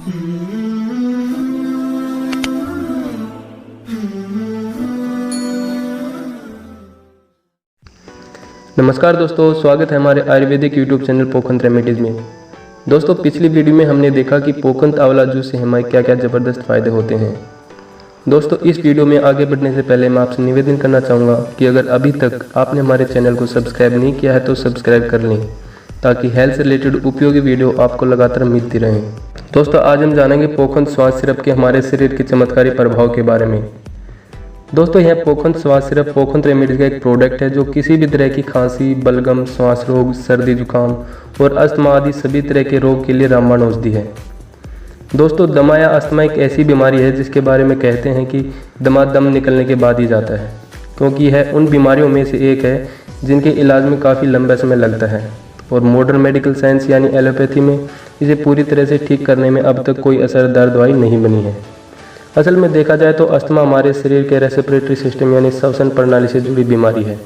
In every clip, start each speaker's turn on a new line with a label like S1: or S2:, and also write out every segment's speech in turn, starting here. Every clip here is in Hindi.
S1: नमस्कार दोस्तों, स्वागत है हमारे आयुर्वेदिक यूट्यूब चैनल पोखंत रेमेडीज में। दोस्तों, पिछली वीडियो में हमने देखा कि पोखंत आंवला जूस से हमारे क्या क्या ज़बरदस्त फ़ायदे होते हैं। दोस्तों, इस वीडियो में आगे बढ़ने से पहले मैं आपसे निवेदन करना चाहूँगा कि अगर अभी तक आपने हमारे चैनल को सब्सक्राइब नहीं किया है तो सब्सक्राइब कर लें, ताकि हेल्थ से रिलेटेड उपयोगी वीडियो आपको लगातार मिलती रहें। दोस्तों, आज हम जानेंगे पोखंत श्वास सिरप के हमारे शरीर के चमत्कारी प्रभाव के बारे में। दोस्तों, यह पोखंत श्वास सिरप पोखंत रेमेडीज का एक प्रोडक्ट है जो किसी भी तरह की खांसी, बलगम, श्वास रोग, सर्दी जुकाम और अस्थमा आदि सभी तरह के रोग के लिए रामबाण औषधि है। दोस्तों, दमा या अस्थमा एक ऐसी बीमारी है जिसके बारे में कहते हैं कि दमा दम निकलने के बाद ही जाता है, क्योंकि यह उन बीमारियों में से एक है जिनके इलाज में काफ़ी लंबा समय लगता है और मॉडर्न मेडिकल साइंस यानी एलोपैथी में इसे पूरी तरह से ठीक करने में अब तक कोई असरदार दवाई नहीं बनी है। असल में देखा जाए तो अस्थमा हमारे शरीर के रेस्पिरेटरी सिस्टम यानी श्वसन प्रणाली से जुड़ी बीमारी है,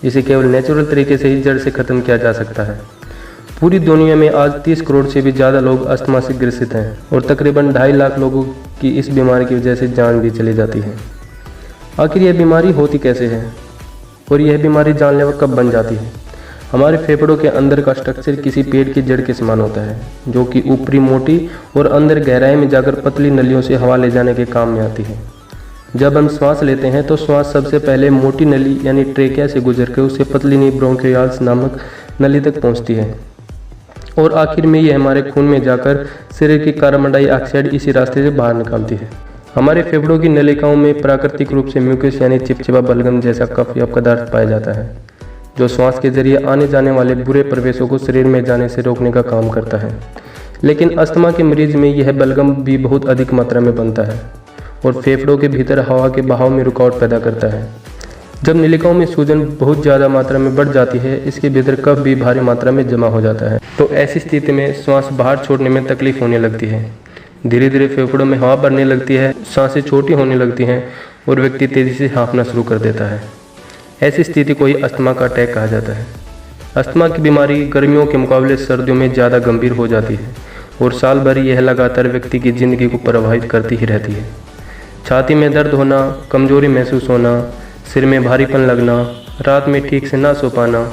S1: जिसे केवल नेचुरल तरीके से ही जड़ से ख़त्म किया जा सकता है। पूरी दुनिया में आज 30 करोड़ से भी ज़्यादा लोग अस्थमा से ग्रसित हैं और तकरीबन 2.5 लाख लोगों की इस बीमारी की वजह से जान भी चली जाती है। आखिर यह बीमारी होती कैसे है और यह बीमारी जानलेवा कब बन जाती है? हमारे फेफड़ों के अंदर का स्ट्रक्चर किसी पेड़ की जड़ के समान होता है, जो कि ऊपरी मोटी और अंदर गहराई में जाकर पतली नलियों से हवा ले जाने के काम में आती है। जब हम श्वास लेते हैं तो श्वास सबसे पहले मोटी नली यानी ट्रेकिया से गुजर कर उससे पतली नली ब्रोंकियोल्स नामक नली तक पहुंचती है और आखिर में यह हमारे खून में जाकर शरीर की कार्बन डाइऑक्साइड इसी रास्ते से बाहर निकालती है। हमारे फेफड़ों की नलिकाओं में प्राकृतिक रूप से म्यूकस यानी चिपचिपा बलगम जैसा कफ या पदार्थ पाया जाता है, जो श्वास के जरिए आने जाने वाले बुरे प्रवेशों को शरीर में जाने से रोकने का काम करता है। लेकिन अस्थमा के मरीज में यह बलगम भी बहुत अधिक मात्रा में बनता है और फेफड़ों के भीतर हवा के बहाव में रुकावट पैदा करता है। जब नलिकाओं में सूजन बहुत ज़्यादा मात्रा में बढ़ जाती है, इसके भीतर कफ भी भारी मात्रा में जमा हो जाता है, तो ऐसी स्थिति में श्वास बाहर छोड़ने में तकलीफ होने लगती है। धीरे धीरे फेफड़ों में हवा भरने लगती है, सांसें छोटी होने लगती हैं और व्यक्ति तेज़ी से हाँफना शुरू कर देता है। ऐसी स्थिति को ही अस्थमा का अटैक कहा जाता है। अस्थमा की बीमारी गर्मियों के मुकाबले सर्दियों में ज़्यादा गंभीर हो जाती है और साल भर यह लगातार व्यक्ति की ज़िंदगी को प्रभावित करती ही रहती है। छाती में दर्द होना, कमजोरी महसूस होना, सिर में भारीपन लगना, रात में ठीक से ना सो पाना,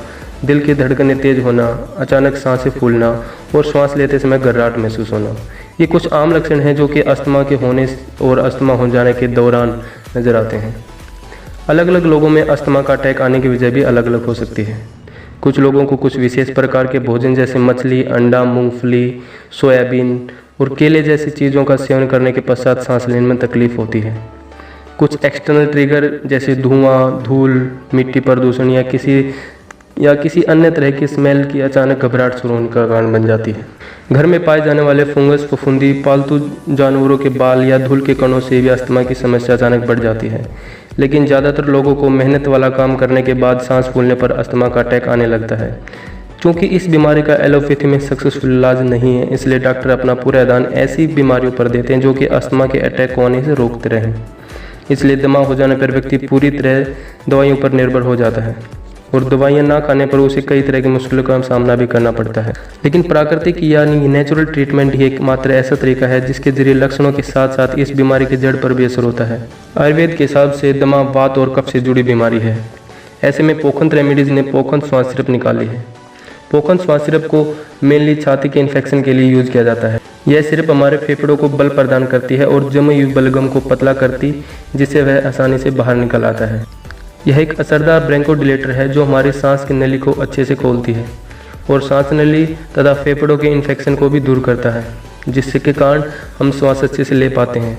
S1: दिल की धड़कनें तेज होना, अचानक सांसें फूलना और श्वास लेते समय घबराहट महसूस होना, ये कुछ आम लक्षण हैं जो कि अस्थमा के होने और अस्थमा हो जाने के दौरान नजर आते हैं। अलग अलग लोगों में अस्थमा का अटैक आने की वजह भी अलग अलग हो सकती है। कुछ लोगों को कुछ विशेष प्रकार के भोजन जैसे मछली, अंडा, मूंगफली, सोयाबीन और केले जैसी चीज़ों का सेवन करने के पश्चात सांस लेने में तकलीफ होती है। कुछ एक्सटर्नल ट्रिगर जैसे धुआं, धूल, मिट्टी प्रदूषण या किसी अन्य तरह की स्मेल की अचानक घबराहट शुरू होने का कारण बन जाती है। घर में पाए जाने वाले फंगस, फफूंदी, पालतू जानवरों के बाल या धूल के कणों से भी अस्थमा की समस्या अचानक बढ़ जाती है। लेकिन ज़्यादातर लोगों को मेहनत वाला काम करने के बाद सांस फूलने पर अस्थमा का अटैक आने लगता है। क्योंकि इस बीमारी का एलोपैथी में सक्सेसफुल इलाज नहीं है, इसलिए डॉक्टर अपना पूरा ध्यान ऐसी बीमारियों पर देते हैं जो कि अस्थमा के अटैक को आने से रोकते रहें। इसलिए दमा हो जाने पर व्यक्ति पूरी तरह दवाइयों पर निर्भर हो जाता है और दवाइयाँ ना खाने पर उसे कई तरह की मुश्किलों का सामना भी करना पड़ता है। लेकिन प्राकृतिक यानी नेचुरल ट्रीटमेंट ही एकमात्र ऐसा तरीका है जिसके जरिए लक्षणों के साथ साथ इस बीमारी की जड़ पर भी असर होता है। आयुर्वेद के हिसाब से दमा वात और कफ से जुड़ी बीमारी है। ऐसे में पोखंत रेमेडीज ने पोखंत श्वास सिरप निकाली है। पोखंत श्वास सिरप को मेनली छाती के इन्फेक्शन के लिए यूज किया जाता है। यह सिरप हमारे फेफड़ों को बल प्रदान करती है और जमी हुई बलगम को पतला करती, जिससे वह आसानी से बाहर निकल आता है। यह एक असरदार ब्रोंकोडिलेटर है जो हमारी सांस की नली को अच्छे से खोलती है और सांस नली तथा फेफड़ों के इन्फेक्शन को भी दूर करता है, जिससे के कारण हम श्वास अच्छे से ले पाते हैं।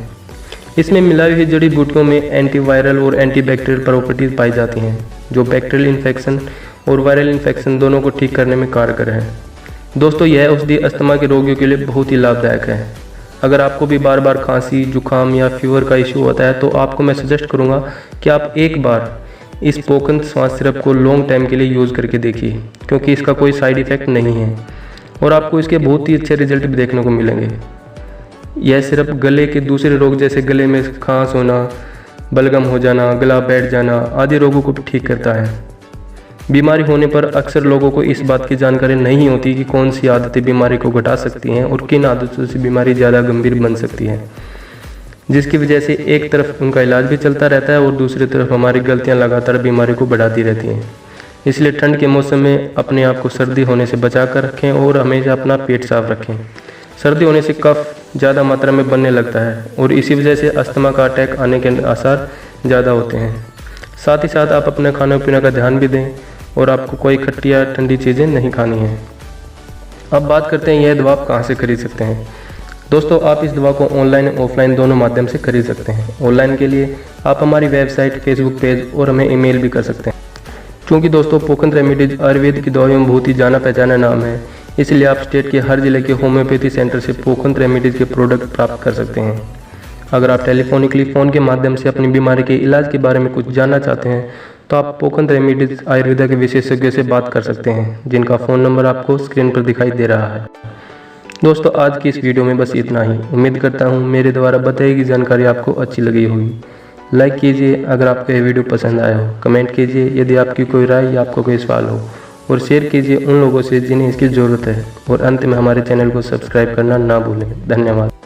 S1: इसमें मिलाई हुई जड़ी बूटियों में एंटीवायरल और एंटीबैक्टीरियल प्रॉपर्टीज पाई जाती हैं, जो बैक्टीरियल इन्फेक्शन और वायरल इन्फेक्शन दोनों को ठीक करने में कारगर है। दोस्तों, यह औषधि अस्थमा के रोगियों के लिए बहुत ही लाभदायक है। अगर आपको भी बार बार खांसी, जुकाम या फीवर का इशू होता है तो आपको मैं सजेस्ट करूँगा कि आप एक बार इस पोखंत श्वास सिरप को लॉन्ग टाइम के लिए यूज़ करके देखिए, क्योंकि इसका कोई साइड इफ़ेक्ट नहीं है और आपको इसके बहुत ही अच्छे रिजल्ट भी देखने को मिलेंगे। यह सिरप गले के दूसरे रोग जैसे गले में खांस होना, बलगम हो जाना, गला बैठ जाना आदि रोगों को भी ठीक करता है। बीमारी होने पर अक्सर लोगों को इस बात की जानकारी नहीं होती कि कौन सी आदतें बीमारी को घटा सकती हैं और किन आदतों से बीमारी ज़्यादा गंभीर बन सकती है, जिसकी वजह से एक तरफ उनका इलाज भी चलता रहता है और दूसरी तरफ हमारी गलतियां लगातार बीमारी को बढ़ाती रहती हैं। इसलिए ठंड के मौसम में अपने आप को सर्दी होने से बचा कर रखें और हमेशा अपना पेट साफ रखें। सर्दी होने से कफ ज़्यादा मात्रा में बनने लगता है और इसी वजह से अस्थमा का अटैक आने के आसार ज़्यादा होते हैं। साथ ही साथ आप अपने खाने पीने का ध्यान भी दें और आपको कोई खट्टी या ठंडी चीज़ें नहीं खानी हैं। अब बात करते हैं यह दवा आप कहाँ से खरीद सकते हैं। दोस्तों, आप इस दवा को ऑनलाइन और ऑफलाइन दोनों माध्यम से खरीद सकते हैं। ऑनलाइन के लिए आप हमारी वेबसाइट, फेसबुक पेज और हमें ईमेल भी कर सकते हैं। क्योंकि दोस्तों पोखंत रेमेडीज आयुर्वेद की दवाइयों में बहुत ही जाना पहचाना नाम है, इसलिए आप स्टेट के हर जिले के होम्योपैथी सेंटर से पोखंत रेमेडीज के प्रोडक्ट प्राप्त कर सकते हैं। अगर आप टेलीफोनिकली फ़ोन के माध्यम से अपनी बीमारी के इलाज के बारे में कुछ जानना चाहते हैं तो आप पोखंत रेमेडीज आयुर्वेदा के विशेषज्ञों से बात कर सकते हैं, जिनका फ़ोन नंबर आपको स्क्रीन पर दिखाई दे रहा है। दोस्तों, आज की इस वीडियो में बस इतना ही। उम्मीद करता हूँ मेरे द्वारा बताई गई जानकारी आपको अच्छी लगी होगी। लाइक कीजिए अगर आपको यह वीडियो पसंद आया हो, कमेंट कीजिए यदि आपकी कोई राय या आपको कोई सवाल हो, और शेयर कीजिए उन लोगों से जिन्हें इसकी ज़रूरत है। और अंत में हमारे चैनल को सब्सक्राइब करना ना भूलें। धन्यवाद।